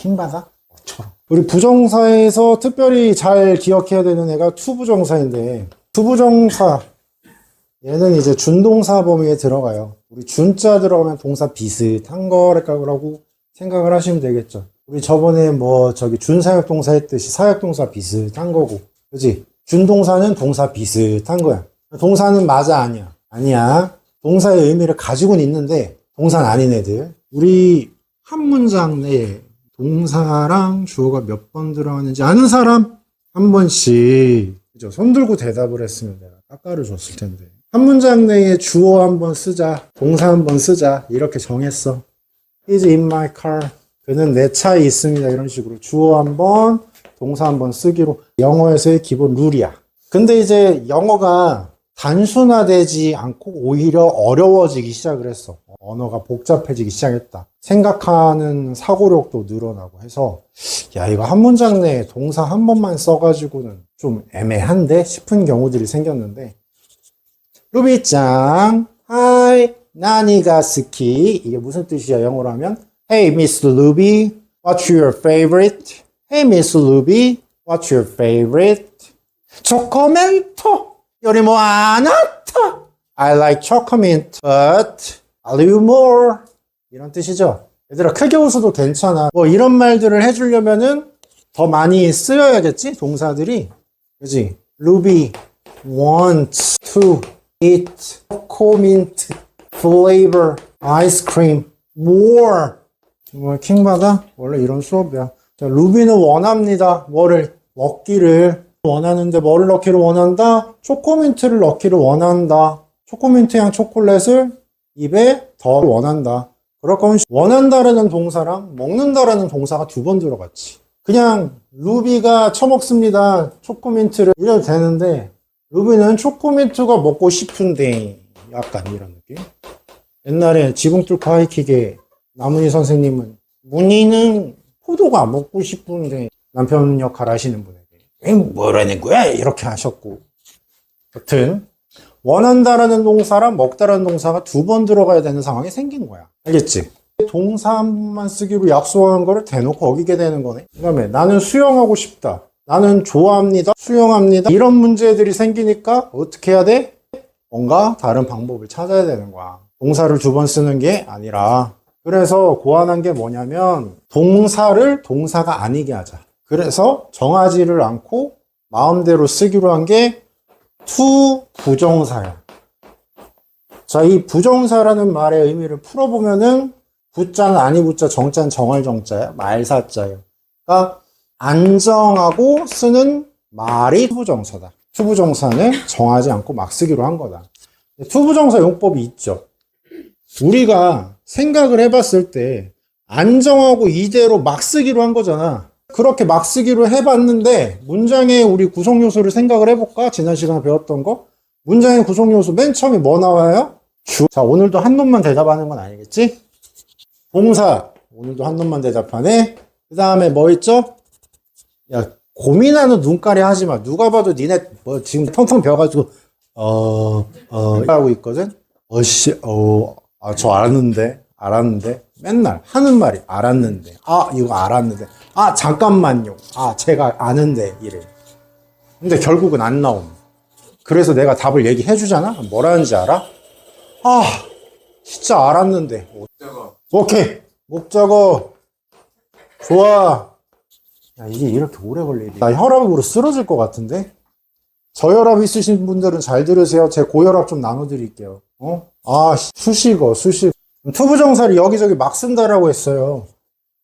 킹받아? 어처럼. 우리 부정사에서 특별히 잘 기억해야 되는 애가 투부정사인데, 투부정사 얘는 이제 준동사 범위에 들어가요. 우리 준자 들어가면 동사 비슷한 거라고 생각을 하시면 되겠죠. 우리 저번에 준사역동사 했듯이 사역동사 비슷한 거고, 그지? 준동사는 동사 비슷한 거야. 동사는 맞아, 아니야? 아니야. 동사의 의미를 가지고는 있는데 동사는 아닌 애들. 우리 한 문장 내에 동사랑 주어가 몇 번 들어가는지 아는 사람? 한 번씩. 그죠? 손 들고 대답을 했으면 내가 깎아를 줬을 텐데. 한 문장 내에 주어 한 번 쓰자, 동사 한 번 쓰자, 이렇게 정했어. He's in my car. 그는 내 차에 있습니다. 이런 식으로 주어 한 번, 동사 한 번 쓰기로 영어에서의 기본 룰이야. 근데 이제 영어가 단순화되지 않고 오히려 어려워지기 시작을 했어. 언어가 복잡해지기 시작했다. 생각하는 사고력도 늘어나고 해서 야, 이거 한 문장 내에 동사 한 번만 써가지고는 좀 애매한데 싶은 경우들이 생겼는데, 루비짱, 하이, 나니가 스키. 이게 무슨 뜻이야, 영어로 하면? Hey, Miss Ruby, what's your favorite? Hey, Miss Ruby, what's your favorite? 초코멘토 요리 뭐 안 왔다. I like chocolate, but I'll you more. 이런 뜻이죠. 얘들아, 크게 웃어도 괜찮아. 뭐 이런 말들을 해주려면은 더 많이 쓰여야겠지, 동사들이. 그지? Ruby wants to eat chocolate flavor ice cream more. 정말 킹받아? 원래 이런 수업이야. 자, 루비는 원합니다. 뭐를? 먹기를 원하는데 뭐를 넣기를 원한다? 초코민트를 넣기를 원한다. 초코민트향 초콜릿을 입에 더 원한다. 그럴 거면 원한다라는 동사랑 먹는다라는 동사가 두 번 들어갔지. 그냥 루비가 처먹습니다. 초코민트를 이래도 되는데, 루비는 초코민트가 먹고 싶은데, 약간 이런 느낌. 옛날에 지붕 뚫고 하이킥에 나문희 선생님은 문희는 포도가 먹고 싶은데, 남편 역할 하시는 분에게 뭐라는 거야? 이렇게 하셨고. 여튼 원한다라는 동사랑 먹다라는 동사가 두 번 들어가야 되는 상황이 생긴 거야. 알겠지? 동사 한 번만 쓰기로 약속한 거를 대놓고 어기게 되는 거네. 그 다음에 나는 수영하고 싶다, 나는 좋아합니다, 수영합니다, 이런 문제들이 생기니까 어떻게 해야 돼? 뭔가 다른 방법을 찾아야 되는 거야. 동사를 두 번 쓰는 게 아니라. 그래서 고안한 게 뭐냐면 동사를 동사가 아니게 하자. 그래서 정하지를 않고 마음대로 쓰기로 한 게 투 부정사야. 자, 이 부정사라는 말의 의미를 풀어보면은 부자는 아니 부자, 정자는 정할 정자야. 말사자예요. 그러니까 안정하고 쓰는 말이 투부정사다. 투부정사는 정하지 않고 막 쓰기로 한 거다. 투부정사 용법이 있죠. 우리가 생각을 해봤을 때 안정하고 이대로 막 쓰기로 한 거잖아. 그렇게 막 쓰기로 해봤는데 문장의 우리 구성요소를 생각을 해볼까? 지난 시간에 배웠던 거. 문장의 구성요소 맨 처음에 뭐 나와요? 자, 오늘도 한 놈만 대답하는 건 아니겠지? 동사, 오늘도 한 놈만 대답하네. 그 다음에 뭐 있죠? 야, 고민하는 눈가리 하지 마. 누가 봐도 니네 뭐 지금 텅텅 비어가지고 하고 있거든. 저 알았는데 맨날 하는 말이 알았는데, 이거 알았는데, 잠깐만요, 제가 아는데 이래. 근데 결국은 안 나옴. 그래서 내가 답을 얘기해 주잖아. 뭐라는지 알아? 진짜 알았는데. 목적어. 오케이, 목적어. 좋아. 야, 이게 이렇게 오래 걸리니? 나 혈압으로 쓰러질 것 같은데? 저혈압 있으신 분들은 잘 들으세요. 제 고혈압 좀 나눠드릴게요. 수식어. 투부정사를 여기저기 막 쓴다라고 했어요.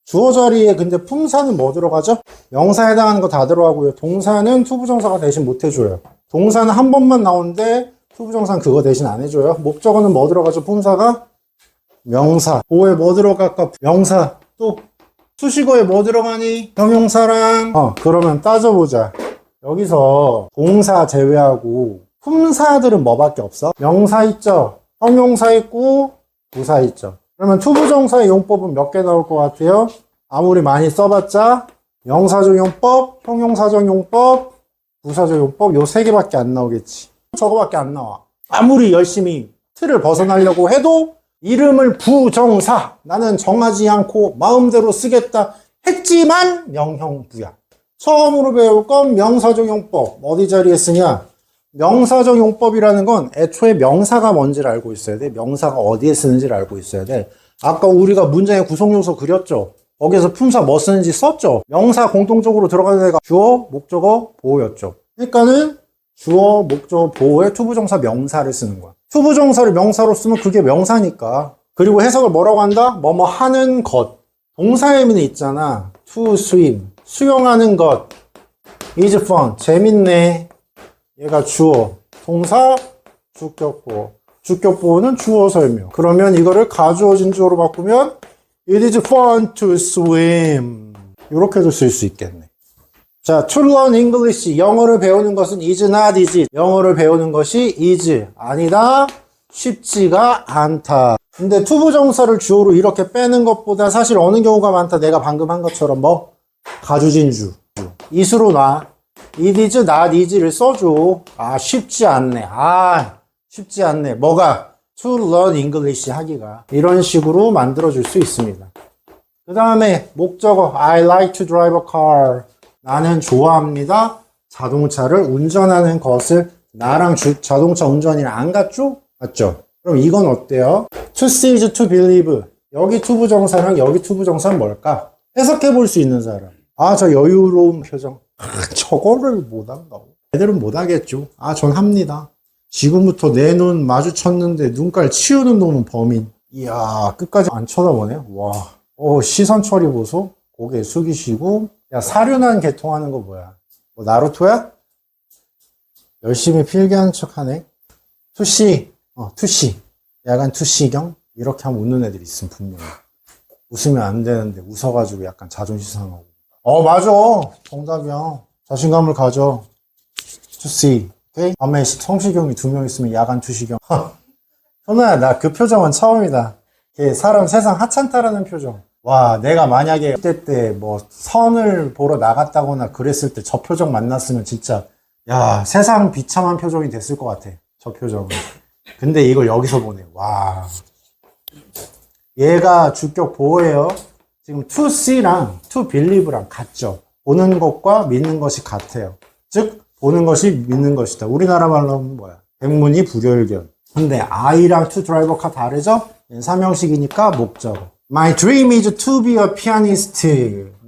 주어 자리에 근데 품사는 뭐 들어가죠? 명사에 해당하는 거 다 들어가고요. 동사는 투부정사가 대신 못 해줘요. 동사는 한 번만 나오는데 투부정사는 그거 대신 안 해줘요. 목적어는 뭐 들어가죠? 품사가? 명사. 보호에 뭐 들어갈까? 명사. 또 수식어에 뭐 들어가니? 형용사랑. 그러면 따져보자. 여기서 동사 제외하고 품사들은 뭐밖에 없어? 명사 있죠? 형용사 있고 부사 있죠? 그러면 투부정사의 용법은 몇 개 나올 것 같아요? 아무리 많이 써봤자 명사적 용법, 형용사적 용법, 부사적 용법 요 세 개밖에 안 나오겠지. 저거밖에 안 나와. 아무리 열심히 틀을 벗어나려고 해도 이름을 부정사, 나는 정하지 않고 마음대로 쓰겠다 했지만 명형부야. 처음으로 배울 건 명사적 용법. 어디 자리에 쓰냐? 명사적 용법이라는 건 애초에 명사가 뭔지를 알고 있어야 돼. 명사가 어디에 쓰는지를 알고 있어야 돼. 아까 우리가 문장의 구성요소 그렸죠? 거기에서 품사 뭐 쓰는지 썼죠? 명사 공통적으로 들어가는 애가 주어, 목적어, 보어였죠. 그러니까는 주어, 목적어, 보어에 투부정사 명사를 쓰는 거야. 투부정사를 명사로 쓰면 그게 명사니까. 그리고 해석을 뭐라고 한다? 뭐뭐 하는 것. 동사의 의미는 있잖아. to swim. 수영하는 것. is fun. 재밌네. 얘가 주어. 동사, 주격보어. 주격보어는 주어 설명. 그러면 이거를 가주어 진주어로 바꾸면 it is fun to swim. 이렇게도 쓸 수 있겠네. 자, to learn English. 영어를 배우는 것은 is not easy. 영어를 배우는 것이 is 아니다. 쉽지가 않다. 근데 투부정사를 주어로 이렇게 빼는 것보다 사실 어느 경우가 많다. 내가 방금 한 것처럼 뭐 가주진주. is로 놔. it is not easy를 써줘. 아, 쉽지 않네. 아, 쉽지 않네. 뭐가? to learn English 하기가. 이런 식으로 만들어줄 수 있습니다. 그 다음에 목적어. I like to drive a car. 나는 좋아합니다. 자동차를 운전하는 것을. 나랑 자동차 운전이랑 안 같죠? 맞죠? 그럼 이건 어때요? To see is to believe. 여기 투부정사랑 여기 투부정사는 뭘까? 해석해 볼 수 있는 사람. 아, 저 여유로운 표정. 저거를 못한다고. 애들은 못하겠죠. 아, 전 합니다. 지금부터 내 눈 마주쳤는데 눈깔 치우는 놈은 범인. 이야, 끝까지 안 쳐다보네. 와. 시선 처리 보소. 고개 숙이시고. 야, 사륜한 개통하는 거 뭐야? 뭐 나루토야? 열심히 필기하는 척 하네. 투시. 투시. 약간 투시경? 이렇게 하면 웃는 애들이 있으면 분명히. 웃으면 안 되는데 웃어가지고 약간 자존심 상하고. 맞아. 정답이야. 자신감을 가져. 투시. 오케이? 밤에 성시경이 2명 있으면 야간 투시경. 현아야, 나 그 표정은 처음이다. 사람 세상 하찮다라는 표정. 와, 내가 만약에 그때 때 뭐 선을 보러 나갔다거나 그랬을 때 저 표정 만났으면 진짜 야, 세상 비참한 표정이 됐을 것 같아. 저 표정은. 근데 이걸 여기서 보네. 와. 얘가 주격 보호예요. 지금 to see랑 to believe랑 같죠. 보는 것과 믿는 것이 같아요. 즉 보는 것이 믿는 것이다. 우리나라 말로 하면 뭐야? 백문이 불여일견. 근데 I랑 to drive car 다르죠? 삼형식이니까 목적어. My dream is to be a pianist.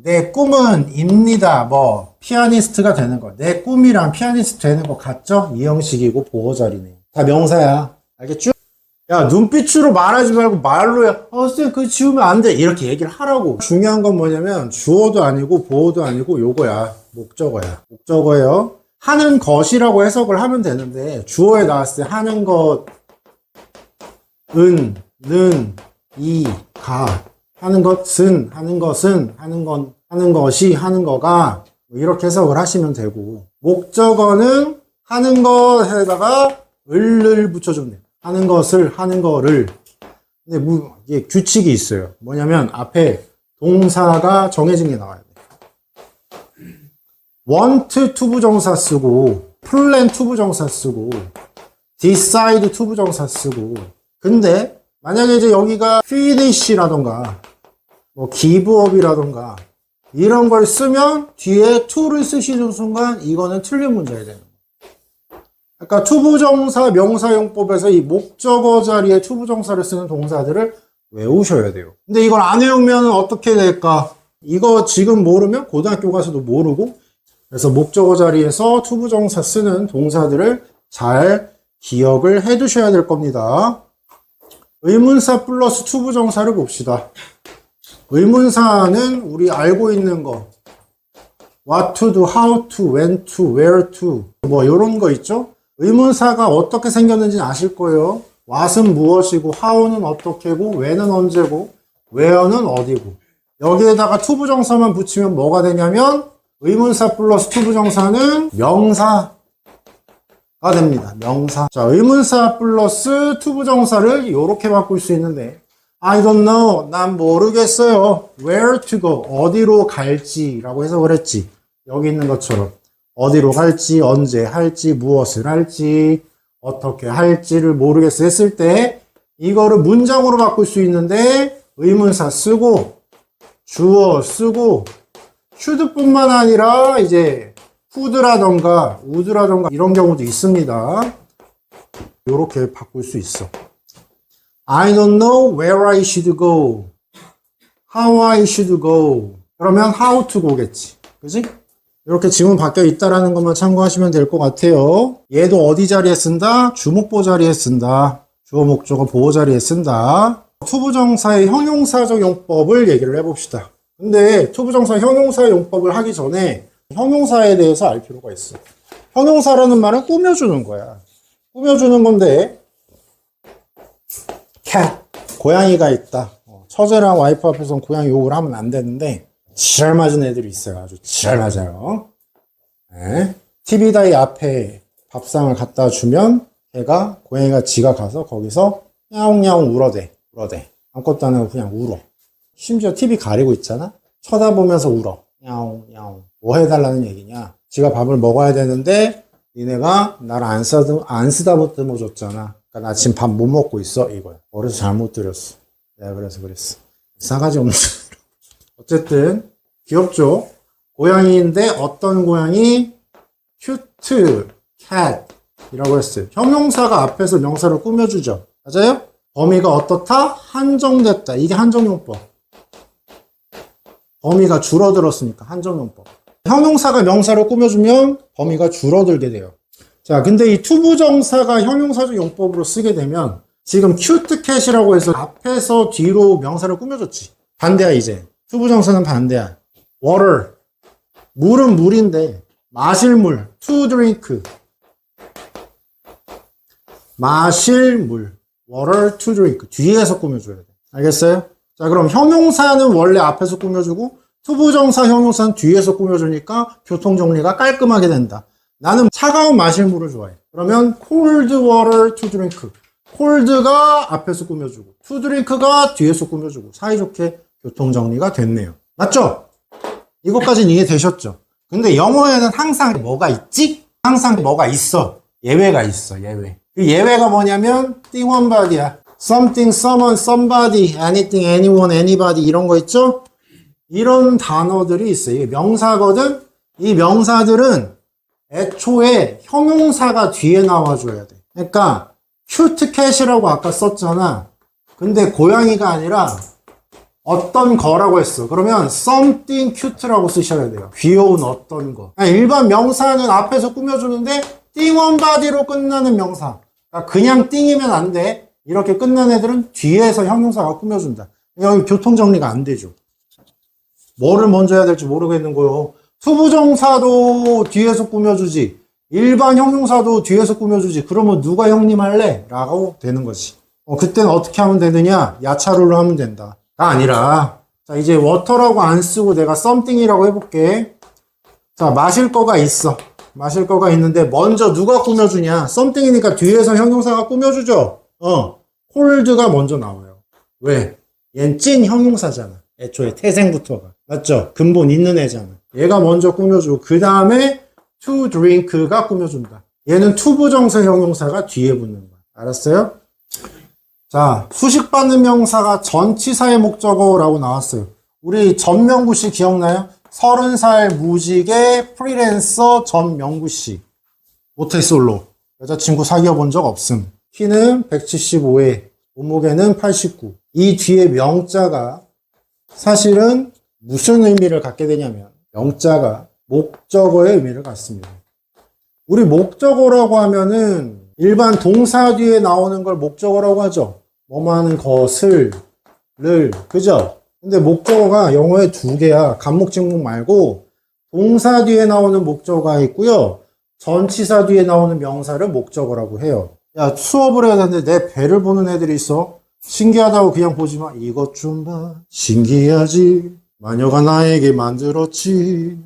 내 꿈은 입니다. 뭐 피아니스트가 되는 거. 내 꿈이랑 피아니스트 되는 거 같죠? 이형식이고 보호 자리네. 다 명사야. 알겠죠? 야, 눈빛으로 말하지 말고 말로야. 쌤, 그거 지우면 안 돼. 이렇게 얘기를 하라고. 중요한 건 뭐냐면 주어도 아니고 보호도 아니고 요거야. 목적어야. 목적어예요. 하는 것이라고 해석을 하면 되는데 주어에 나왔을 때 하는 것, 는, 이, 가. 하는 것은, 하는 것은, 하는 건, 하는 것이, 하는 거가 이렇게 해석을 하시면 되고 목적어는 하는 것에다가 을을 붙여주면 돼요. 하는 것을, 하는 거를. 근데 이게 규칙이 있어요. 뭐냐면 앞에 동사가 정해진 게 나와야 돼요. want 투부정사 쓰고 plan 투부정사 쓰고 decide 투부정사 쓰고. 근데 만약에 이제 여기가 finish라던가 뭐 give up이라던가 이런 걸 쓰면 뒤에 to를 쓰시는 순간 이거는 틀린 문제가 되는 거예요. 그러니까 투부정사 명사용법에서 이 목적어 자리에 투부정사를 쓰는 동사들을 외우셔야 돼요. 근데 이걸 안 외우면 어떻게 될까? 이거 지금 모르면 고등학교 가서도 모르고, 그래서 목적어 자리에서 투부정사 쓰는 동사들을 잘 기억을 해 두셔야 될 겁니다. 의문사 플러스 투부정사를 봅시다. 의문사는 우리 알고 있는 거. what to do, how to, when to, where to 뭐 이런 거 있죠? 의문사가 어떻게 생겼는지 아실 거예요. what은 무엇이고, how는 어떻게고, when은 언제고, where는 어디고. 여기에다가 투부정사만 붙이면 뭐가 되냐면 의문사 플러스 투부정사는 명사가 됩니다. 명사. 자, 의문사 플러스 투부정사를 이렇게 바꿀 수 있는데 I don't know. 난 모르겠어요. Where to go. 어디로 갈지 라고 해석을 했지. 여기 있는 것처럼 어디로 갈지, 언제 할지, 무엇을 할지, 어떻게 할지를 모르겠어 했을 때 이거를 문장으로 바꿀 수 있는데 의문사 쓰고 주어 쓰고 should뿐만 아니라 이제 could라던가 would라던가 이런 경우도 있습니다. 이렇게 바꿀 수 있어. I don't know where I should go. How I should go. 그러면 how to go겠지. 그지? 이렇게 지문 바뀌어 있다라는 것만 참고하시면 될 것 같아요. 얘도 어디 자리에 쓴다? 주목보 자리에 쓴다. 주어 목적어 보호 자리에 쓴다. 투부정사의 형용사적 용법을 얘기를 해봅시다. 근데 투부정사 형용사 용법을 하기 전에 형용사에 대해서 알 필요가 있어. 형용사라는 말은 꾸며주는 거야. 꾸며주는 건데 cat, 고양이가 있다. 처제랑 와이프 앞에서는 고양이 욕을 하면 안 되는데 지랄 맞은 애들이 있어요. 아주 지랄 맞아요. 네. TV다이 앞에 밥상을 갖다 주면 걔가 고양이가 지가 가서 거기서 야옹야옹 울어대. 아무것도 안 하고 그냥 울어. 심지어 TV 가리고 있잖아. 쳐다보면서 울어. 야옹야옹. 뭐 해달라는 얘기냐. 지가 밥을 먹어야 되는데 니네가 나를 안 쓰다듬어 줬잖아. 그러니까 나 지금 밥 못 먹고 있어 이거야. 어려서 잘못 들였어. 내가 그래서 그랬어. 싸가지 없는 어쨌든 귀엽죠? 고양이인데 어떤 고양이? cute cat 이라고 했어요. 형용사가 앞에서 명사를 꾸며주죠. 맞아요? 범위가 어떻다? 한정됐다. 이게 한정용법. 범위가 줄어들었으니까 한정용법. 형용사가 명사를 꾸며주면 범위가 줄어들게 돼요. 자, 근데 이 투부정사가 형용사적 용법으로 쓰게 되면 지금 cute cat이라고 해서 앞에서 뒤로 명사를 꾸며줬지. 반대야 이제. 투부정사는 반대야. water. 물은 물인데 마실 물. to drink. 마실 물. water to drink. 뒤에서 꾸며줘야 돼. 알겠어요? 자, 그럼 형용사는 원래 앞에서 꾸며주고 투부정사 형용사는 뒤에서 꾸며주니까 교통정리가 깔끔하게 된다. 나는 차가운 마실 물을 좋아해. 그러면 cold water to drink. cold가 앞에서 꾸며주고 to drink가 뒤에서 꾸며주고 사이좋게 교통정리가 됐네요. 맞죠? 이것까지는 이해되셨죠? 근데 영어에는 항상 뭐가 있지? 항상 뭐가 있어. 예외가 있어. 예외. 그 예외가 뭐냐면 띵원바디야. something, someone, somebody, anything, anyone, anybody 이런 거 있죠? 이런 단어들이 있어요. 이게 명사거든? 이 명사들은 애초에 형용사가 뒤에 나와줘야 돼. 그러니까 cute cat이라고 아까 썼잖아. 근데 고양이가 아니라 어떤 거라고 했어. 그러면 something cute라고 쓰셔야 돼요. 귀여운 어떤 거. 일반 명사는 앞에서 꾸며주는데 띵원바디로 끝나는 명사. 그냥 띵이면 안 돼. 이렇게 끝난 애들은 뒤에서 형용사가 꾸며준다. 여기 교통정리가 안 되죠. 뭐를 먼저 해야 될지 모르겠는 거요. 투부정사도 뒤에서 꾸며주지. 일반 형용사도 뒤에서 꾸며주지. 그러면 누가 형님 할래? 라고 되는 거지. 그때는 어떻게 하면 되느냐? 야차룰로 하면 된다. 가 아니라 자 이제 워터라고 안 쓰고 내가 something이라고 해볼게. 자 마실 거가 있어. 마실 거가 있는데 먼저 누가 꾸며주냐? something이니까 뒤에서 형용사가 꾸며주죠. cold가 먼저 나와요. 왜? 얜 찐 형용사잖아. 애초에 태생부터가. 맞죠? 근본 있는 애잖아. 얘가 먼저 꾸며주고 그 다음에 to drink가 꾸며준다. 얘는 투부정사 형용사가 뒤에 붙는 거야. 알았어요? 자, 수식받는 명사가 전치사의 목적어라고 나왔어요. 우리 전명구씨 기억나요? 30살 무직의 프리랜서 전명구씨. 모태솔로. 여자친구 사귀어 본 적 없음. 키는 175에, 몸무게는 89. 이 뒤에 명자가 사실은 무슨 의미를 갖게 되냐면 명자가 목적어의 의미를 갖습니다. 우리 목적어라고 하면은 일반 동사 뒤에 나오는 걸 목적어라고 하죠. 뭐뭐 하는 것을, 그죠? 근데 목적어가 영어에 두 개야. 간목직목 말고 동사 뒤에 나오는 목적어가 있고요. 전치사 뒤에 나오는 명사를 목적어라고 해요. 야, 수업을 해야 되는데 내 배를 보는 애들이 있어. 신기하다고 그냥 보지 마. 이것 좀 봐. 신기하지. 마녀가 나에게 만들었지.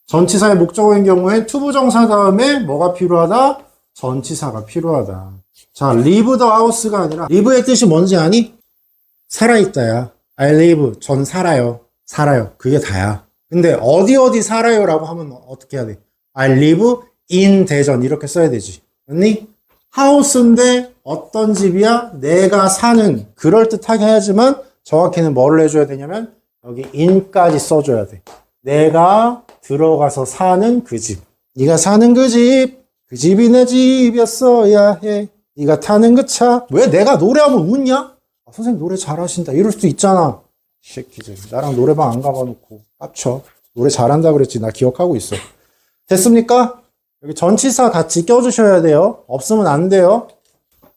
전치사의 목적어인 경우에 투부정사 다음에 뭐가 필요하다? 전치사가 필요하다. 자, live the house가 아니라 live의 뜻이 뭔지 아니? 살아있다야. I live. 전 살아요. 살아요. 그게 다야. 근데 어디 살아요 라고 하면 어떻게 해야 돼? I live in 대전 이렇게 써야 되지. 맞니? house인데 어떤 집이야? 내가 사는. 그럴듯하게 하지만 정확히는 뭐를 해줘야 되냐면 여기 in까지 써줘야 돼. 내가 들어가서 사는 그 집. 네가 사는 그 집. 그 집이 내 집이었어야 해. 네가 타는 그 차. 왜 내가 노래하면 웃냐? 아, 선생님 노래 잘하신다. 이럴 수도 있잖아. 새끼들. 나랑 노래방 안 가봐놓고 깝쳐. 노래 잘한다 그랬지. 나 기억하고 있어. 됐습니까? 여기 전치사 같이 껴주셔야 돼요. 없으면 안 돼요.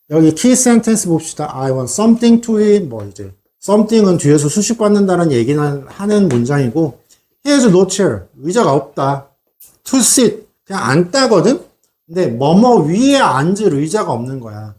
여기 키 센텐스 봅시다. I want something to eat. 뭐 이제 something은 뒤에서 수식 받는다는 얘기는 하는 문장이고 He has no chair. 의자가 없다. To sit. 그냥 앉다거든? 근데 뭐뭐 위에 앉을 의자가 없는 거야.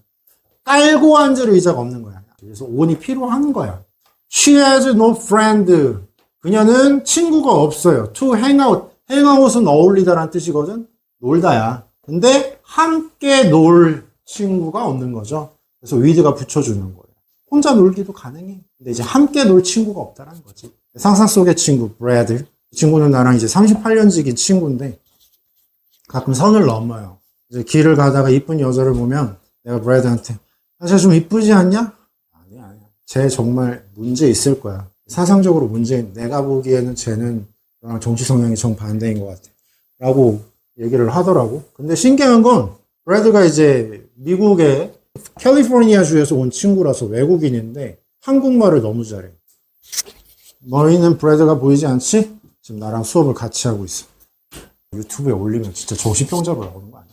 깔고 앉을 의자가 없는 거야. 그래서 on이 필요한 거야. She has no friend. 그녀는 친구가 없어요. To hang out. hang out은 어울리다라는 뜻이거든? 놀다야. 근데 함께 놀 친구가 없는 거죠. 그래서 with가 붙여주는 거예요. 혼자 놀기도 가능해. 근데 이제 함께 놀 친구가 없다라는 거지. 상상 속의 친구, 브래드. 이 친구는 나랑 이제 38년 지긴 친구인데 가끔 선을 넘어요. 이제 길을 가다가 이쁜 여자를 보면 내가 브래드한테 쟤 좀 이쁘지 않냐? 아니야. 쟤 정말 문제 있을 거야. 사상적으로 문제인 내가 보기에는 쟤는 너랑 정치 성향이 정반대인 것 같아. 라고 얘기를 하더라고. 근데 신기한 건 브래드가 이제 미국의 캘리포니아 주에서 온 친구라서 외국인인데 한국말을 너무 잘해. 너희는 브래드가 보이지 않지? 지금 나랑 수업을 같이 하고 있어. 유튜브에 올리면 진짜 정신병자로 나오는 거 아니야?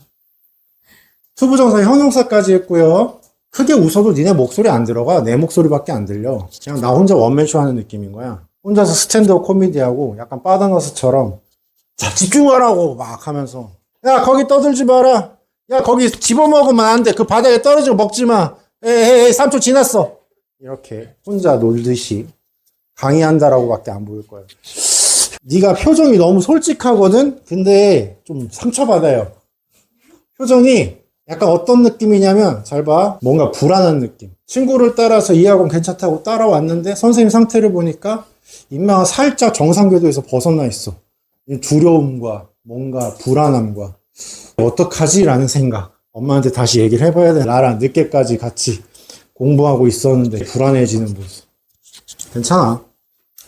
투부정사 형용사까지 했고요. 크게 웃어도 니네 목소리 안 들어가. 내 목소리밖에 안 들려. 그냥 나 혼자 원맨쇼 하는 느낌인 거야. 혼자서 스탠드업 코미디하고 약간 바다너스처럼 자 집중하라고 막 하면서 야 거기 떠들지 마라. 야 거기 집어먹으면 안 돼. 그 바닥에 떨어지고 먹지 마. 에이 3초 지났어. 이렇게 혼자 놀듯이 강의한다라고 밖에 안 보일 거예요. 네가 표정이 너무 솔직하거든? 근데 좀 상처받아요. 표정이 약간 어떤 느낌이냐면 잘 봐. 뭔가 불안한 느낌. 친구를 따라서 이 학원 괜찮다고 따라왔는데 선생님 상태를 보니까 인마가 살짝 정상 궤도에서 벗어나 있어. 두려움과 뭔가 불안함과 어떡하지? 라는 생각. 엄마한테 다시 얘기를 해봐야 돼. 나랑 늦게까지 같이 공부하고 있었는데 불안해지는 모습. 괜찮아.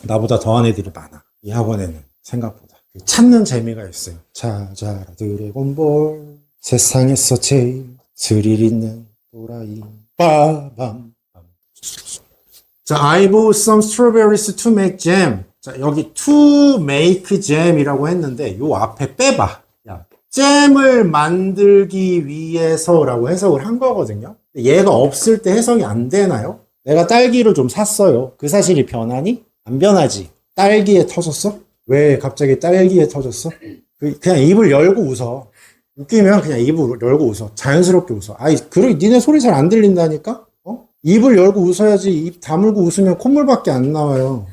나보다 더한 애들이 많아. 이 학원에는 생각보다. 찾는 재미가 있어요. 찾아라 드래곤볼. 세상에서 제일 스릴 있는 또라이. 빠밤. 자, I bought some strawberries to make jam. 자, 여기 to make jam이라고 했는데 요 앞에 빼봐. 야, 잼을 만들기 위해서라고 해석을 한 거거든요. 얘가 없을 때 해석이 안 되나요? 내가 딸기를 좀 샀어요. 그 사실이 변하니? 안 변하지. 딸기에 터졌어? 왜 갑자기 딸기에 터졌어? 그냥 입을 열고 웃어. 웃기면 그냥 입을 열고 웃어. 자연스럽게 웃어. 아이, 그래, 니네 소리 잘 안 들린다니까? 어? 입을 열고 웃어야지. 입 다물고 웃으면 콧물밖에 안 나와요.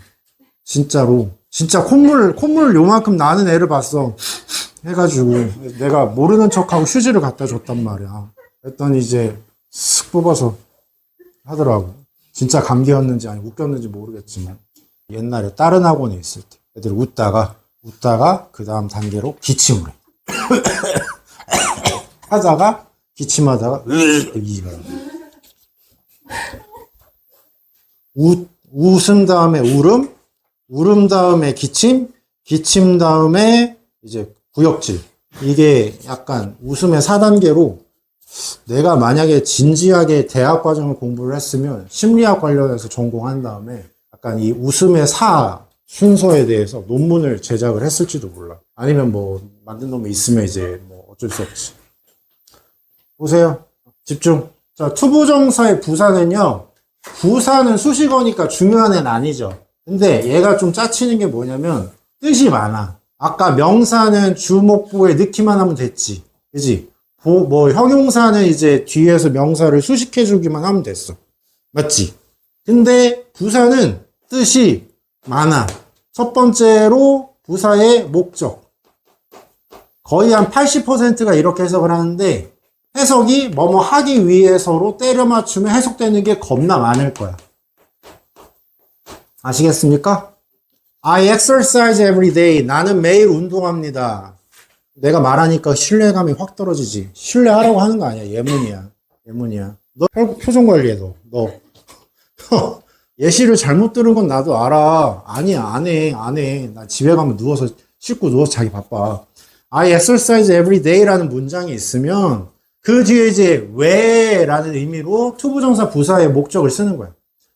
진짜로. 진짜 콧물 요만큼 나는 애를 봤어. 해가지고. 내가 모르는 척하고 휴지를 갖다 줬단 말이야. 그랬더니 이제 쓱 뽑아서 하더라고. 진짜 감기였는지 아니 웃겼는지 모르겠지만. 옛날에 다른 학원에 있을 때 애들 웃다가 그 다음 단계로 기침을 해. 하다가 기침하다가 웃음 다음에 울음 다음에 기침 다음에 이제 구역질. 이게 약간 웃음의 4단계로 내가 만약에 진지하게 대학 과정을 공부를 했으면 심리학 관련해서 전공한 다음에 약간 이 웃음의 4 순서에 대해서 논문을 제작을 했을지도 몰라. 아니면 뭐 만든 놈이 있으면 이제 뭐 어쩔 수 없지. 보세요. 집중. 자, 투부정사의 부사는요. 부사는 수식어니까 중요한 애는 아니죠. 근데 얘가 좀 짜치는 게 뭐냐면 뜻이 많아. 아까 명사는 주목부에 넣기만 하면 됐지. 그지? 뭐 형용사는 이제 뒤에서 명사를 수식해주기만 하면 됐어. 맞지? 근데 부사는 뜻이 많아. 첫 번째로 부사의 목적. 거의 한 80%가 이렇게 해석을 하는데 해석이 뭐뭐 하기 위해서로 때려 맞추면 해석되는 게 겁나 많을 거야. 아시겠습니까? I exercise every day. 나는 매일 운동합니다. 내가 말하니까 신뢰감이 확 떨어지지. 신뢰하라고 하는 거 아니야. 예문이야. 너 표정 관리해, 너. 예시를 잘못 들은 건 나도 알아. 아니야, 안 해. 나 집에 가면 씻고 누워서 자기 바빠. I exercise every day라는 문장이 있으면 그 뒤에 이제 왜라는 의미로 투부정사 부사의 목적을 쓰는 거야.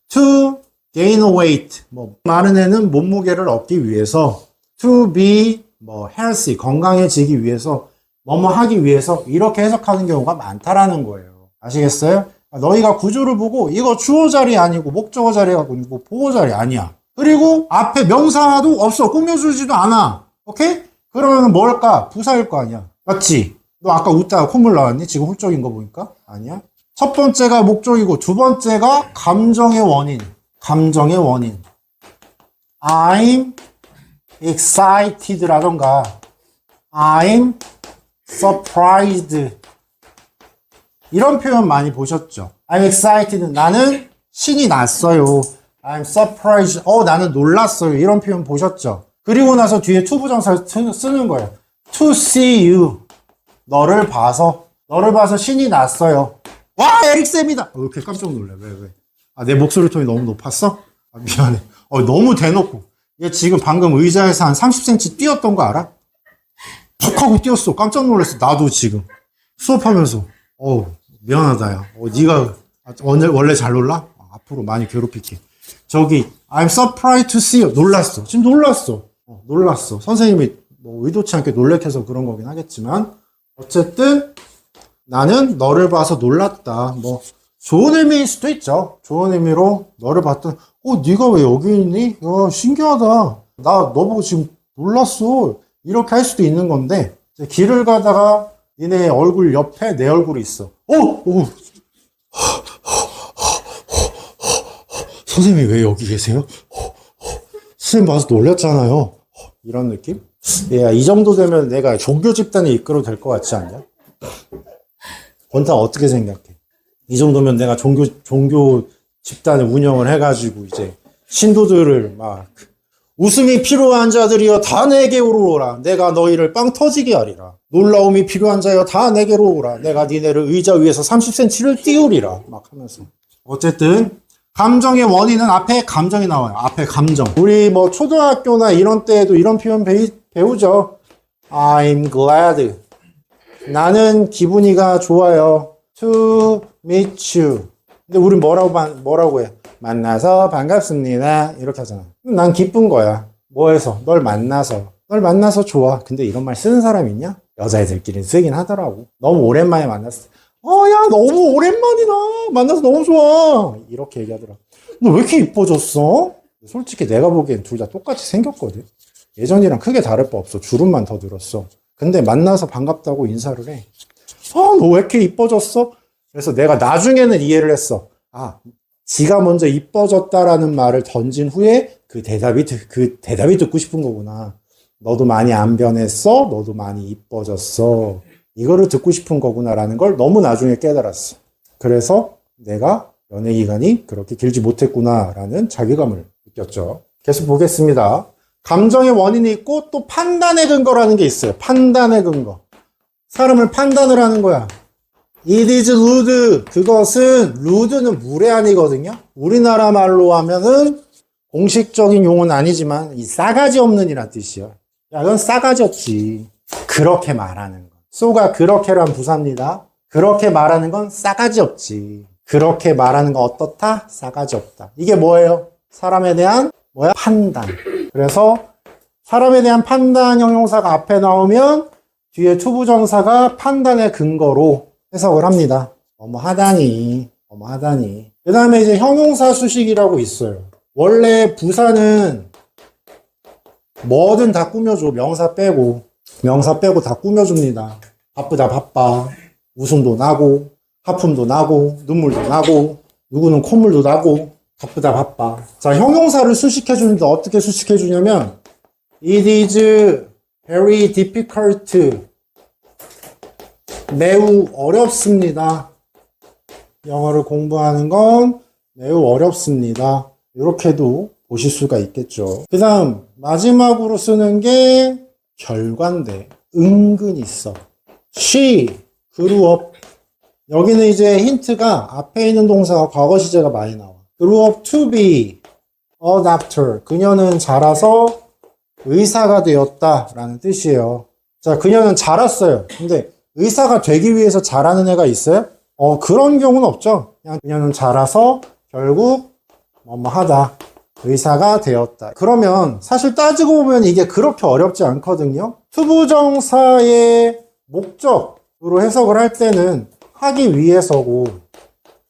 To gain a weight. 많은 애는 몸무게를 얻기 위해서. To be healthy. 건강해지기 위해서. 뭐뭐 하기 위해서. 이렇게 해석하는 경우가 많다라는 거예요. 아시겠어요? 너희가 구조를 보고 이거 주어 자리 아니고 목적어 자리가 아니고 보어 자리 아니야. 그리고 앞에 명사도 없어. 꾸며주지도 않아. 오케이? 그러면 뭘까? 부사일 거 아니야. 맞지? 너 아까 웃다가 콧물 나왔니? 지금 훌쩍인 거 보니까? 아니야. 첫 번째가 목적이고 두 번째가 감정의 원인. 감정의 원인. I'm excited 라던가 I'm surprised 이런 표현 많이 보셨죠? I'm excited. 나는 신이 났어요. I'm surprised. 나는 놀랐어요. 이런 표현 보셨죠? 그리고 나서 뒤에 투부정사를 쓰는 거예요. To see you. 너를 봐서 신이 났어요. 와, 에릭쌤이다! 왜 이렇게 깜짝 놀래? 왜? 내 목소리 톤이 너무 높았어? 미안해. 너무 대놓고. 얘 지금 방금 의자에서 한 30cm 뛰었던 거 알아? 툭 하고 뛰었어. 깜짝 놀랐어. 나도 지금. 수업하면서. 미안하다, 야. 네가 원래 잘 놀라? 앞으로 많이 괴롭힐게. 저기, I'm surprised to see you. 놀랐어. 지금 놀랐어. 놀랐어. 선생님이 의도치 않게 놀래켜서 그런 거긴 하겠지만, 어쨌든, 나는 너를 봐서 놀랐다. 좋은 의미일 수도 있죠. 좋은 의미로 너를 봤더니, 네가 왜 여기 있니? 야, 신기하다. 나 너 보고 지금 놀랐어. 이렇게 할 수도 있는 건데, 길을 가다가 니네 얼굴 옆에 내 얼굴이 있어. 선생님이 왜 여기 계세요? 선생님 봐서 놀랐잖아요. 이런 느낌? 야, 이 정도 되면 내가 종교 집단에 이끌어도 될 것 같지 않냐? 권타 어떻게 생각해? 이 정도면 내가 종교 집단을 운영을 해가지고 이제 신도들을 막 웃음이 필요한 자들이여 다 내게로 오라. 내가 너희를 빵 터지게 하리라. 놀라움이 필요한 자여 다 내게로 오라. 내가 니네를 의자 위에서 30cm를 띄우리라. 막 하면서. 어쨌든 감정의 원인은 앞에 감정이 나와요. 앞에 감정. 우리 초등학교나 이런 때에도 이런 표현 배우죠. I'm glad. 나는 기분이가 좋아요. To meet you. 근데 우리 뭐라고 해? 만나서 반갑습니다. 이렇게 하잖아. 난 기쁜 거야. 뭐해서? 널 만나서 좋아. 근데 이런 말 쓰는 사람 있냐? 여자애들끼리는 쓰긴 하더라고. 너무 오랜만에 만났어. 야, 너무 오랜만이다. 만나서 너무 좋아. 이렇게 얘기하더라. 너 왜 이렇게 이뻐졌어? 솔직히 내가 보기엔 둘 다 똑같이 생겼거든. 예전이랑 크게 다를 바 없어. 주름만 더 늘었어. 근데 만나서 반갑다고 인사를 해. 너 왜 이렇게 이뻐졌어? 그래서 내가 나중에는 이해를 했어. 지가 먼저 이뻐졌다라는 말을 던진 후에 그 대답이 듣고 싶은 거구나. 너도 많이 안 변했어? 너도 많이 이뻐졌어? 이거를 듣고 싶은 거구나라는 걸 너무 나중에 깨달았어. 그래서 내가 연애 기간이 그렇게 길지 못했구나라는 자괴감을 느꼈죠. 계속 보겠습니다. 감정의 원인이 있고 또 판단의 근거라는 게 있어요. 판단의 근거. 사람을 판단을 하는 거야. It is rude. 그것은 rude는 무례한이거든요. 우리나라 말로 하면은 공식적인 용어는 아니지만 이 싸가지 없는 이란 뜻이야. 야, 그건 싸가지 없지. 그렇게 말하는 거. 소가 그렇게란 부사입니다. 그렇게 말하는 건 싸가지 없지. 그렇게 말하는 거 어떻다? 싸가지 없다. 이게 뭐예요? 사람에 대한 판단. 그래서 사람에 대한 판단 형용사가 앞에 나오면 뒤에 투부정사가 판단의 근거로 해석을 합니다. 어머하다니. 그 다음에 이제 형용사 수식이라고 있어요. 원래 부사는 뭐든 다 꾸며줘. 명사 빼고 다 꾸며줍니다. 바쁘다 바빠. 웃음도 나고 하품도 나고 눈물도 나고 누구는 콧물도 나고 바쁘다 바빠. 자, 형용사를 수식해주는데 어떻게 수식해주냐면 It is very difficult. 매우 어렵습니다. 영어를 공부하는 건 매우 어렵습니다. 이렇게도 보실 수가 있겠죠. 그 다음 마지막으로 쓰는 게 결과인데 은근 있어. She grew up. 여기는 이제 힌트가 앞에 있는 동사가 과거 시제가 많이 나와. grew up to be a doctor. 그녀는 자라서 의사가 되었다라는 뜻이에요. 자, 그녀는 자랐어요. 근데 의사가 되기 위해서 자라는 애가 있어요? 그런 경우는 없죠. 그냥 그녀는 자라서 결국 뭐뭐 하다. 의사가 되었다. 그러면 사실 따지고 보면 이게 그렇게 어렵지 않거든요. 투부정사의 목적으로 해석을 할 때는 하기 위해서고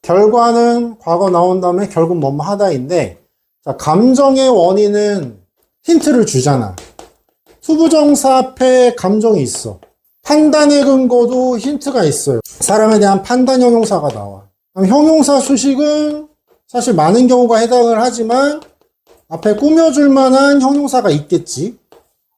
결과는 과거 나온 다음에 결국 뭐뭐 하다인데 자, 감정의 원인은 힌트를 주잖아. 투부정사 앞에 감정이 있어. 판단의 근거도 힌트가 있어요. 사람에 대한 판단 형용사가 나와. 그럼 형용사 수식은 사실 많은 경우가 해당을 하지만 앞에 꾸며줄 만한 형용사가 있겠지.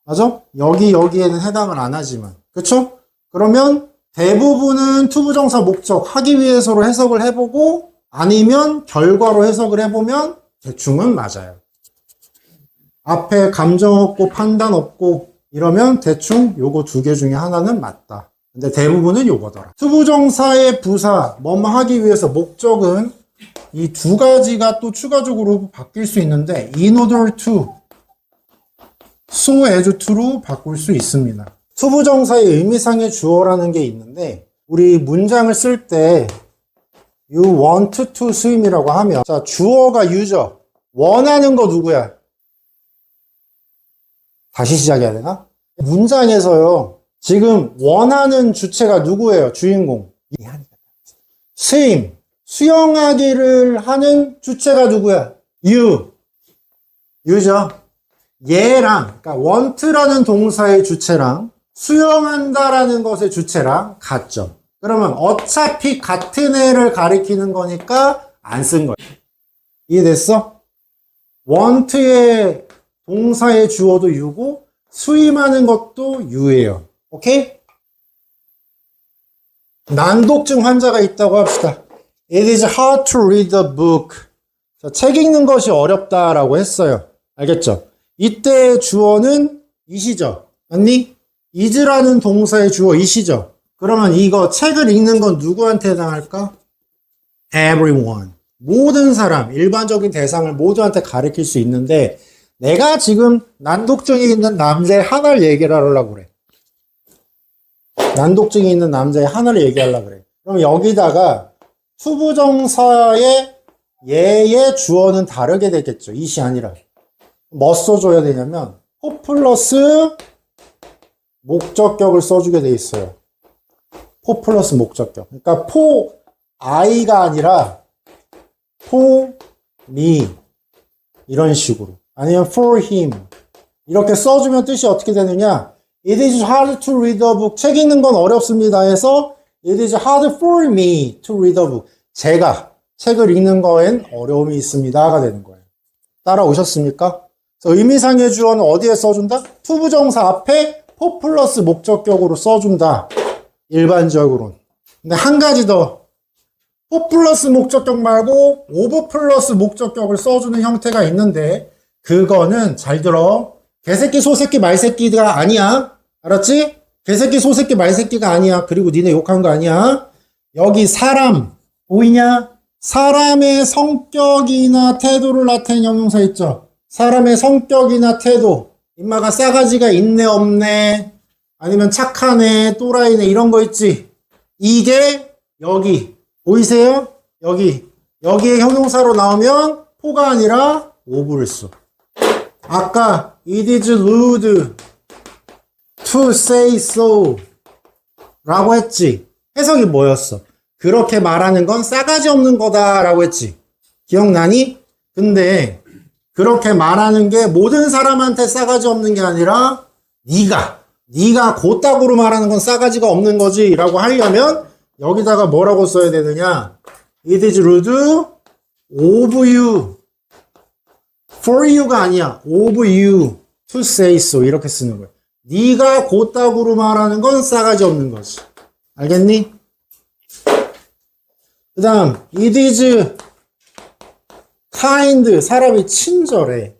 맞아? 여기에는 해당을 안 하지만. 그쵸? 그러면 대부분은 투부정사 목적 하기 위해서로 해석을 해보고 아니면 결과로 해석을 해보면 대충은 맞아요. 앞에 감정 없고 판단 없고 이러면 대충 요거 두 개 중에 하나는 맞다. 근데 대부분은 요거더라. 투부정사의 부사, 뭐뭐 하기 위해서 목적은 이 두 가지가 또 추가적으로 바뀔 수 있는데 in order to, so as to로 바꿀 수 있습니다. 투부정사의 의미상의 주어라는 게 있는데 우리 문장을 쓸 때 you want to swim이라고 하면 자 주어가 you죠. 원하는 거 누구야? 다시 시작해야 되나? 문장에서요. 지금 원하는 주체가 누구예요? 주인공. swim. 수영하기를 하는 주체가 누구야? you죠. 얘랑, 그러니까 want라는 동사의 주체랑 수영한다라는 것의 주체랑 같죠. 그러면 어차피 같은 애를 가리키는 거니까 안 쓴 거예요. 이해됐어? want의 동사의 주어도 you고 수임하는 것도 you예요. 오케이? 난독증 환자가 있다고 합시다. It is hard to read a book. 자, 책 읽는 것이 어렵다라고 했어요. 알겠죠? 이때 주어는 is죠. 맞니? is라는 동사의 주어 is죠. 그러면 이거 책을 읽는 건 누구한테 해당할까? Everyone. 모든 사람, 일반적인 대상을 모두한테 가리킬 수 있는데 내가 지금 난독증이 있는 남자의 하나를 얘기를 하려고 그래. 난독증이 있는 남자의 하나를 얘기하려고 그래. 그럼 여기다가 투부정사의 얘의 주어는 다르게 되겠죠. it이 아니라. 뭐 써줘야 되냐면 포 플러스 목적격을 써주게 돼 있어요. 포 플러스 목적격. 그러니까 포 I가 아니라 for me 이런 식으로 아니면 for him 이렇게 써주면 뜻이 어떻게 되느냐 It is hard to read a book 책 읽는 건 어렵습니다 해서 It is hard for me to read a book 제가 책을 읽는 거엔 어려움이 있습니다가 되는 거예요. 따라오셨습니까? 그래서 의미상의 주어는 어디에 써준다? 투부정사 앞에 for 플러스 목적격으로 써준다. 일반적으로는. 근데 한 가지 더 for 플러스 목적격 말고 of 플러스 목적격을 써주는 형태가 있는데 그거는 잘 들어. 개새끼 소새끼 말새끼가 아니야. 알았지? 개새끼 소새끼 말새끼가 아니야. 그리고 니네 욕한 거 아니야. 여기 사람 보이냐? 사람의 성격이나 태도를 나타내는 형용사 있죠. 사람의 성격이나 태도 인마가 싸가지가 있네 없네 아니면 착하네 또라이네 이런 거 있지. 이게 여기 보이세요? 여기에 형용사로 나오면 포가 아니라 of를 써. 아까 it is rude to say so 라고 했지. 해석이 뭐였어? 그렇게 말하는 건 싸가지 없는 거다 라고 했지. 기억나니? 근데 그렇게 말하는 게 모든 사람한테 싸가지 없는 게 아니라 네가 곧다구로 말하는 건 싸가지가 없는 거지 라고 하려면 여기다가 뭐라고 써야 되느냐? It is rude of you for you가 아니야. of you to say so 이렇게 쓰는 거야. 네가 곧다구로 말하는 건 싸가지 없는 거지. 알겠니? 그 다음 it is kind 사람이 친절해.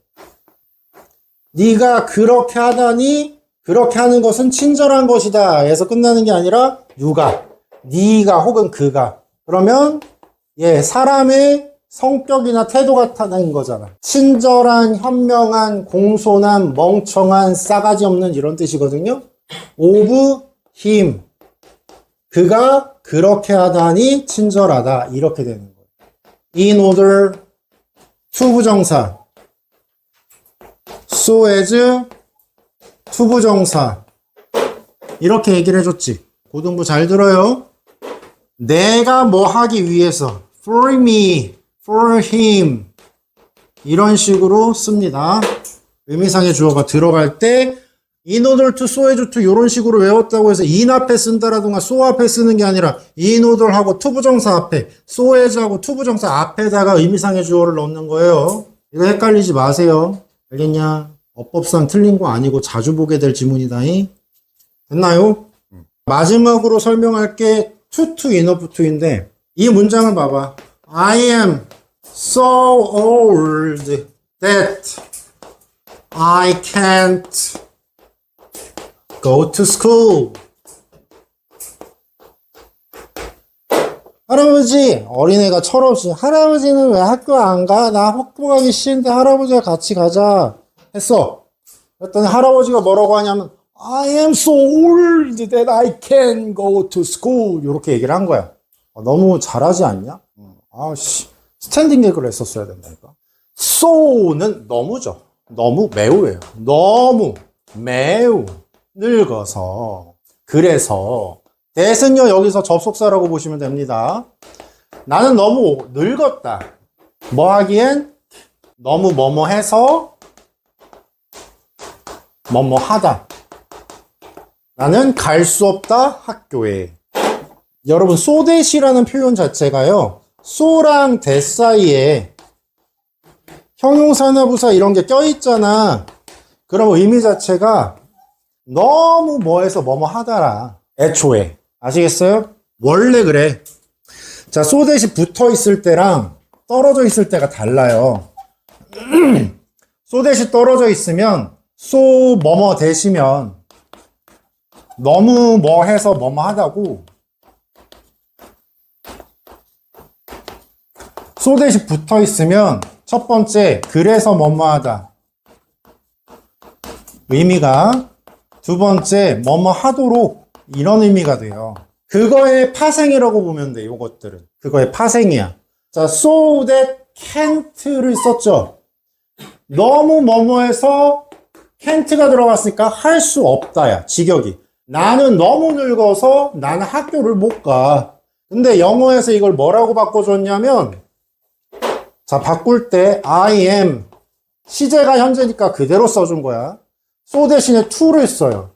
네가 그렇게 하다니 그렇게 하는 것은 친절한 것이다 해서 끝나는 게 아니라 네가 혹은 그가 그러면 사람의 성격이나 태도가 나타나는 거잖아. 친절한, 현명한, 공손한, 멍청한, 싸가지 없는 이런 뜻이거든요. of him. 그가 그렇게 하다니 친절하다. 이렇게 되는 거예요. in order to 부정사. so as to 부정사. 이렇게 얘기를 해줬지. 고등부 잘 들어요. 내가 뭐 하기 위해서 for me, for him 이런 식으로 씁니다. 의미상의 주어가 들어갈 때 in order to, so as to 이런 식으로 외웠다고 해서 in 앞에 쓴다라든가 so 앞에 쓰는 게 아니라 in order 하고 to 부정사 앞에 so as 하고 to 부정사 앞에다가 의미상의 주어를 넣는 거예요. 이거 헷갈리지 마세요. 알겠냐? 어법상 틀린 거 아니고 자주 보게 될 지문이다잉. 됐나요? 마지막으로 설명할 게 to enough to인데 이 문장을 봐봐. I am so old that I can't go to school. 할아버지, 어린애가 철없이 할아버지는 왜 학교 안 가? 나 학교 가기 싫은데 할아버지가 같이 가자 했어. 그랬더니 할아버지가 뭐라고 하냐면 I am so old that I can go to school. 이렇게 얘기를 한 거야. 너무 잘하지 않냐? 아씨, 스탠딩 개그를 했었어야 된다니까. so는 너무죠. 너무 매우예요. 너무 매우 늙어서. 그래서 that은요 여기서 접속사라고 보시면 됩니다. 나는 너무 늙었다. 뭐 하기엔 너무 뭐뭐 해서 뭐뭐 하다. 나는 갈 수 없다 학교에. 여러분 so that이라는 표현 자체가요 so랑 that 사이에 형용사나 부사 이런 게 껴있잖아. 그럼 의미 자체가 너무 뭐해서 뭐뭐 하다라. 애초에. 아시겠어요? 원래 그래. 자, so that이 붙어 있을 때랑 떨어져 있을 때가 달라요. so that이 떨어져 있으면 so 뭐뭐 대시면 너무 뭐 해서 뭐뭐 하다고. so that이 붙어 있으면 첫 번째 그래서 뭐뭐 하다 의미가, 두 번째 뭐뭐 하도록 이런 의미가 돼요. 그거의 파생이라고 보면 돼. 요것들은 그거의 파생이야. 자, so that can't를 썼죠. 너무 뭐뭐해서 can't가 들어갔으니까 할 수 없다야. 직역이. 나는 너무 늙어서 나는 학교를 못 가. 근데 영어에서 이걸 뭐라고 바꿔줬냐면, 자, 바꿀 때 I am 시제가 현재니까 그대로 써준 거야. so 대신에 to를 써요.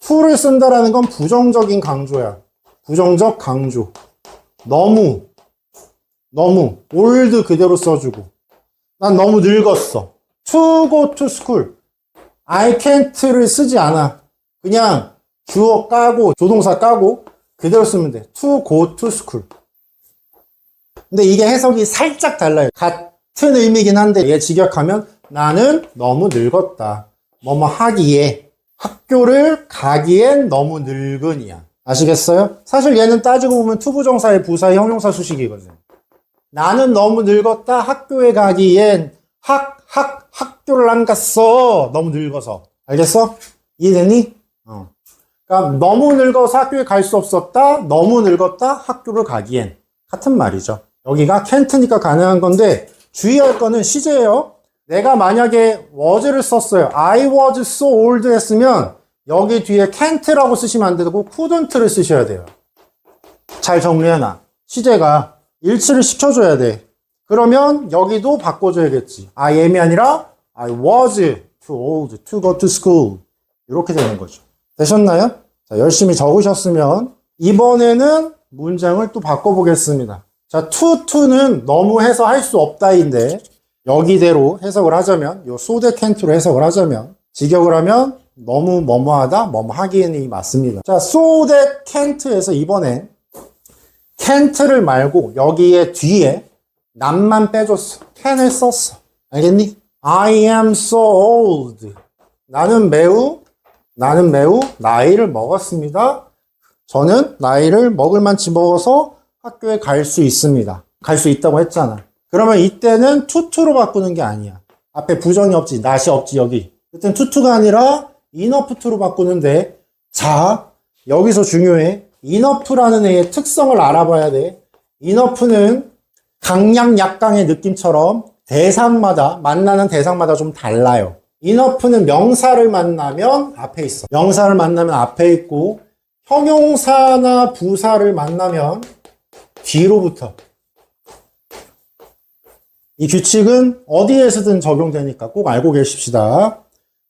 to를 쓴다라는 건 부정적인 강조야. 부정적 강조. 너무 old 그대로 써주고, 난 너무 늙었어. to go to school. I can't를 쓰지 않아. 그냥 주어 까고 조동사 까고 그대로 쓰면 돼. to go to school. 근데 이게 해석이 살짝 달라요. 같은 의미긴 한데 얘 직역하면 나는 너무 늙었다. 뭐뭐 하기에, 학교를 가기엔 너무 늙은이야. 아시겠어요? 사실 얘는 따지고 보면 투부정사의 부사 형용사 수식이거든. 나는 너무 늙었다. 학교에 가기엔 학교를 안 갔어. 너무 늙어서. 알겠어? 이해되니? 그러니까 너무 늙어서 학교에 갈 수 없었다. 너무 늙었다. 학교를 가기엔. 같은 말이죠. 여기가 can't니까 가능한 건데 주의할 거는 시제예요. 내가 만약에 was를 썼어요. I was so old 했으면 여기 뒤에 can't라고 쓰시면 안 되고 couldn't를 쓰셔야 돼요. 잘 정리해놔. 시제가 일치를 시켜줘야 돼. 그러면 여기도 바꿔줘야겠지. I am이 아니라 I was too old to go to school. 이렇게 되는 거죠. 되셨나요? 자, 열심히 적으셨으면 이번에는 문장을 또 바꿔보겠습니다. 자, to는 너무 해서 할 수 없다인데 여기대로 해석을 하자면, 요 so that can't로 해석을 하자면, 직역을 하면 너무 뭐뭐하다, 뭐뭐하기엔이 맞습니다. 자, so that can't에서 이번엔 can't를 말고 여기에 뒤에 남만 빼줬어. can을 썼어. 알겠니? I am so old. 나는 매우 나이를 먹었습니다. 저는 나이를 먹을 만치 먹어서 학교에 갈 수 있습니다. 갈 수 있다고 했잖아. 그러면 이때는 투투로 바꾸는 게 아니야. 앞에 부정이 없지, not이 없지, 여기. 그땐 투투가 아니라 enough to로 바꾸는데, 자, 여기서 중요해. enough라는 애의 특성을 알아봐야 돼. enough는 강약, 약강의 느낌처럼 대상마다, 만나는 대상마다 좀 달라요. enough는 명사를 만나면 앞에 있어. 명사를 만나면 앞에 있고, 형용사나 부사를 만나면 뒤로 붙어. 이 규칙은 어디에서든 적용되니까 꼭 알고 계십시다.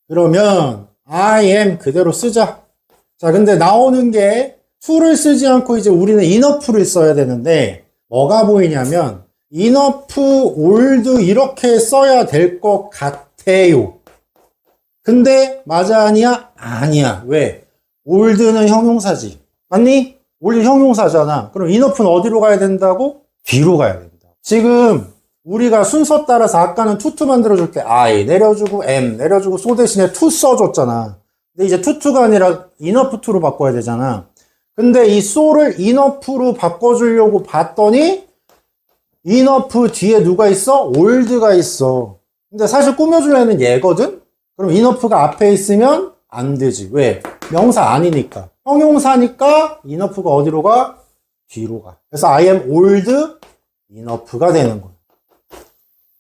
그러면 I am 그대로 쓰자. 자, 근데 나오는 게 to를 쓰지 않고 이제 우리는 enough를 써야 되는데 뭐가 보이냐면 enough, old 이렇게 써야 될 것 같아요. 근데 맞아 아니야? 아니야. 왜? old는 형용사지. 맞니? old 형용사잖아. 그럼 enough는 어디로 가야 된다고? 뒤로 가야 된다. 지금 우리가 순서 따라서 아까는 투투 만들어줄 때 I 내려주고 M 내려주고 so 대신에 to 써줬잖아. 근데 이제 투투가 아니라 enough to로 바꿔야 되잖아. 근데 이 so를 enough로 바꿔주려고 봤더니 enough 뒤에 누가 있어? old가 있어. 근데 사실 꾸며줄 애는 얘거든? 그럼 enough가 앞에 있으면 안 되지. 왜? 명사 아니니까. 형용사니까 enough가 어디로 가? 뒤로 가. 그래서 I am old enough가 되는 거야.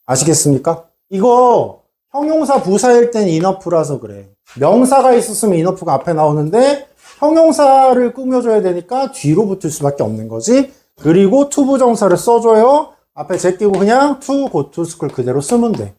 아시겠습니까? 이거 형용사 부사일 땐 enough라서 그래. 명사가 있었으면 enough가 앞에 나오는데 형용사를 꾸며줘야 되니까 뒤로 붙을 수밖에 없는 거지. 그리고 to 부정사를 써줘요. 앞에 제끼고 그냥 to go to school 그대로 쓰면 돼.